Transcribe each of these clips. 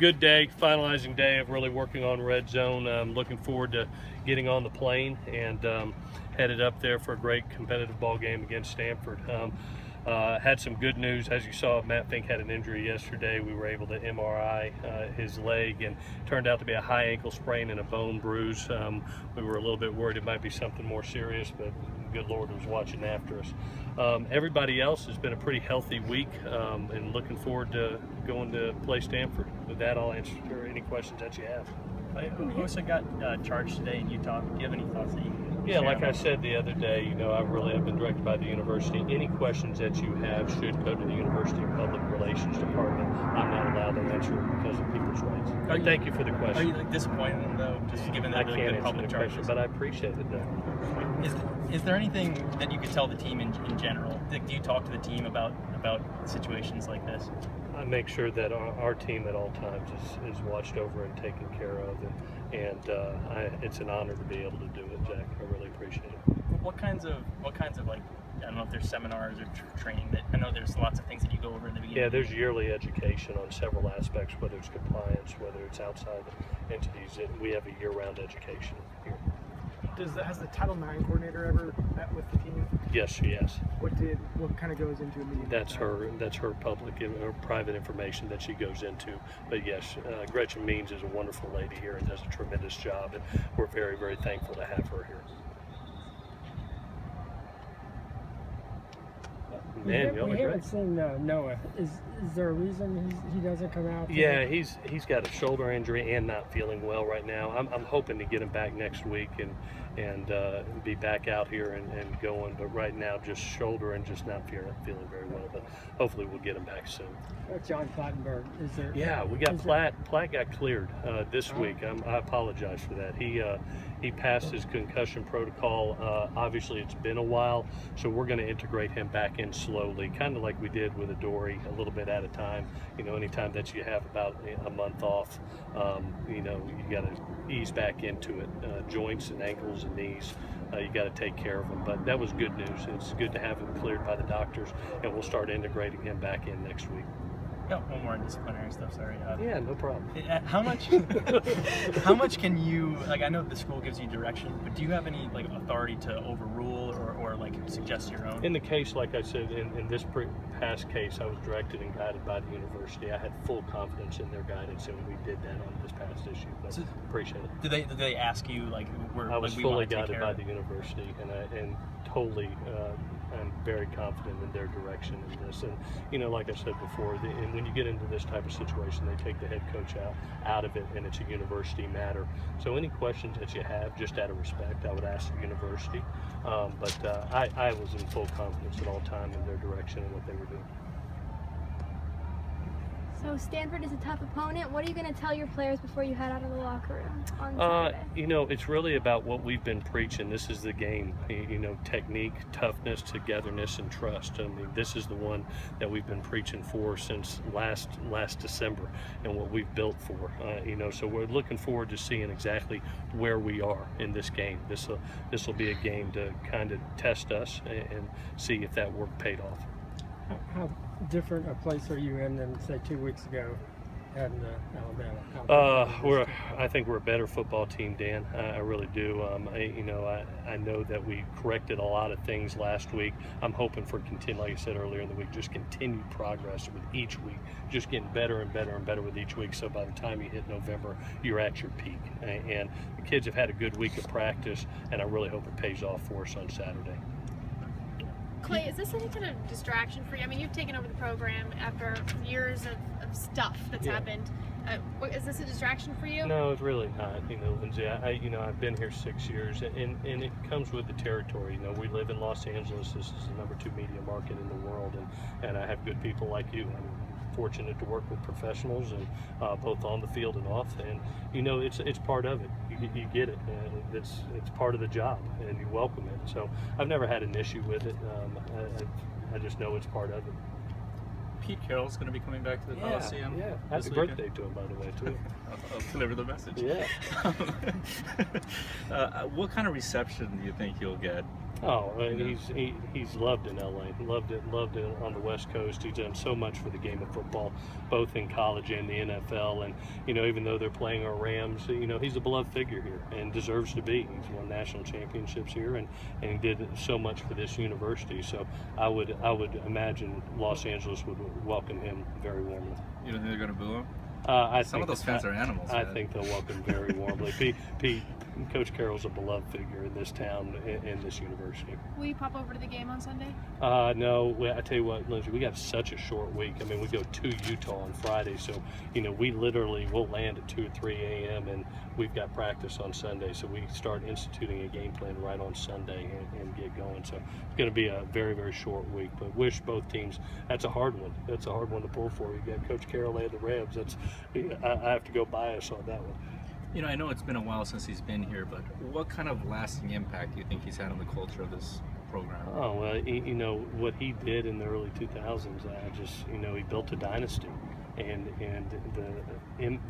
good day, finalizing day of really working on red zone. I'm looking forward to getting on the plane and headed up there for a great competitive ball game against Stanford. Had some good news. As you saw, Matt Fink had an injury yesterday. We were able to MRI his leg, and turned out to be a high ankle sprain and a bone bruise. We were a little bit worried it might be something more serious, but good Lord was watching after us. Everybody else has been a pretty healthy week, and looking forward to going to play Stanford. With that, I'll answer any questions that you have. You also got charged today in Utah. Do you have any thoughts that you can share like about I said the other day, I've been directed by the university. Any questions that you have should go to the University Public Relations Department. I'm not allowed to answer because of people's rights. Thank you for the question. Are you disappointed though, just given that I can't answer public the charges? question, but I appreciate it though. Is there anything that you could tell the team in general? Do you talk to the team about situations like this? I make sure that our team at all times is watched over and taken care of, and it's an honor to be able to do it, Jack. I really appreciate it. What kinds of like, I don't know if there's seminars or training that, I know there's lots of things that you go over in the beginning. Yeah, there's yearly education on several aspects, whether it's compliance, whether it's outside entities. We have a year-round education here. Has the Title IX coordinator ever met with the team? Yes, she has. What kind of goes into a meeting? That's her public or private information that she goes into. But yes, Gretchen Means is a wonderful lady here and does a tremendous job, and we're very, very thankful to have her here. Man, we haven't seen Noah. Is there a reason he doesn't come out? Yeah, he's got a shoulder injury and not feeling well right now. I'm hoping to get him back next week and be back out here and going. But right now, just shoulder and just not feeling very well. But hopefully we'll get him back soon. John Plattenberg, is there? Yeah, we got Platt. Platt got cleared this week. I apologize for that. He passed his concussion protocol. Obviously, it's been a while, so we're going to integrate him back in slowly, kind of like we did with Adoree, a little bit at a time. Anytime that you have about a month off, you got to ease back into it. Joints and ankles and knees, you got to take care of them. But that was good news. It's good to have him cleared by the doctors, and we'll start integrating him back in next week. Got one more disciplinary stuff. Sorry. Yeah, no problem. How much can you, like, I know the school gives you direction, but do you have any authority to overrule or suggest your own? In the case, like I said, in this past case, I was directed and guided by the university. I had full confidence in their guidance, and we did that on this past issue. But appreciate it. Did they ask you I was fully guided by the university, and totally. I'm very confident in their direction in this. And, like I said before, and when you get into this type of situation, they take the head coach out of it, and it's a university matter. So any questions that you have, just out of respect, I would ask the university. But I was in full confidence at all time in their direction and what they were doing. So Stanford is a tough opponent. What are you going to tell your players before you head out of the locker room on Saturday? It's really about what we've been preaching. This is the game. Technique, toughness, togetherness, and trust. I mean, this is the one that we've been preaching for since last December, and what we've built for. So we're looking forward to seeing exactly where we are in this game. This will be a game to kind of test us and see if that work paid off. How different a place are you in than, say, 2 weeks ago at Alabama? I think we're a better football team, Dan. I really do. I know that we corrected a lot of things last week. I'm hoping for like I said earlier in the week, just continued progress with each week, just getting better and better and better with each week. So by the time you hit November, you're at your peak. And the kids have had a good week of practice, and I really hope it pays off for us on Saturday. Clay, is this any kind of distraction for you? I mean, you've taken over the program after years of stuff that's happened. Is this a distraction for you? No, it's really not. Lindsay, I've been here 6 years, and it comes with the territory. We live in Los Angeles. This is the #2 media market in the world, and I have good people like you. I'm fortunate to work with professionals, and both on the field and off. And it's part of it. You get it. It's part of the job, and you welcome it. So I've never had an issue with it. I just know it's part of it. Pete Carroll's going to be coming back to the Coliseum. Yeah, happy birthday to him, by the way, too. I'll deliver the message. Yeah. What kind of reception do you think you'll get Oh, he's loved in LA. Loved it on the West Coast. He's done so much for the game of football, both in college and the NFL. And even though they're playing our Rams, he's a beloved figure here and deserves to be. He's won national championships here and did so much for this university. So I would imagine Los Angeles would welcome him very warmly. You don't think they're going to boo him? Some of those fans are animals. I think they'll welcome very warmly. Pete, Coach Carroll's a beloved figure in this town and this university. Will you pop over to the game on Sunday? No, I tell you what, Lindsay, we got such a short week. I mean, we go to Utah on Friday, so we literally will land at 2 or 3 a.m. and we've got practice on Sunday, so we start instituting a game plan right on Sunday and get going. So it's going to be a very, very short week. But wish both teams. That's a hard one. That's a hard one to pull for. You got Coach Carroll and the Rams. I have to go bias on that one. I know it's been a while since he's been here, but what kind of lasting impact do you think he's had on the culture of this program? Oh, well, what he did in the early 2000s, he built a dynasty, and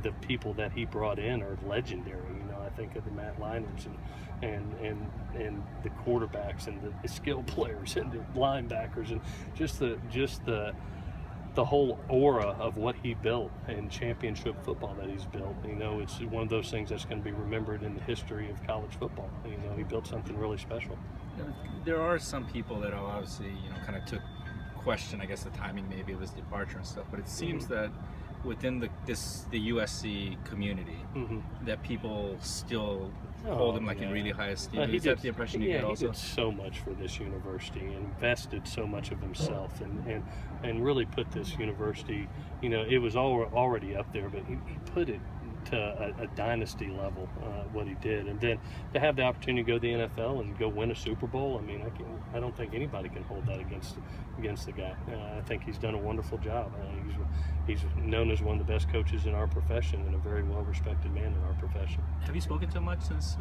the people that he brought in are legendary. I think of the Matt Leiners and the quarterbacks and the skill players and the linebackers and just the whole aura of what he built and championship football that he's built. It's one of those things that's going to be remembered in the history of college football. He built something really special. There are some people that obviously, kind of took question, I guess, the timing maybe of his departure and stuff, but it seems that within the USC community, that people still hold him in really high esteem. Is that the impression you get also? He did so much for this university, invested so much of himself, and really put this university, it was already up there, but he put it to a dynasty level, what he did. And then to have the opportunity to go to the NFL and go win a Super Bowl, I don't think anybody can hold that against the guy. I think he's done a wonderful job. He's known as one of the best coaches in our profession and a very well-respected man in our profession. Have you spoken to him much since?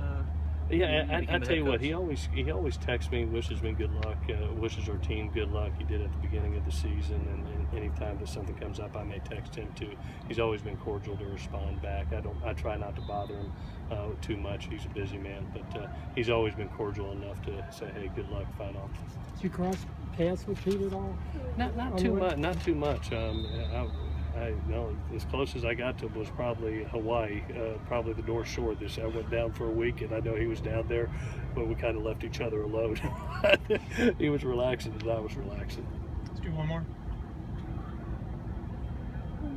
Yeah, I tell you what, he always texts me, wishes me good luck, wishes our team good luck. He did at the beginning of the season, and anytime that something comes up, I may text him too. He's always been cordial to respond back. I try not to bother him too much. He's a busy man, but he's always been cordial enough to say, hey, good luck, fight on. Did you cross paths with Pete at all? Not too much. Not too much. As close as I got to him was probably Hawaii, probably the North Shore. I went down for a week, and I know he was down there, but we kind of left each other alone. He was relaxing, and I was relaxing. Let's do one more.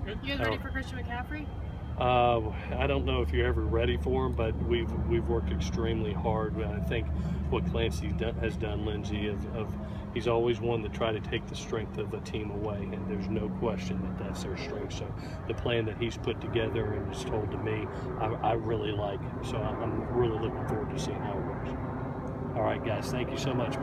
Good. You guys ready for Christian McCaffrey? I don't know if you're ever ready for him, but we've worked extremely hard. I think what Clancy has done, Lindsay, he's always one to try to take the strength of a team away, and there's no question that that's their strength. So the plan that he's put together and was told to me, I really like it. So I'm really looking forward to seeing how it works. All right, guys, thank you so much.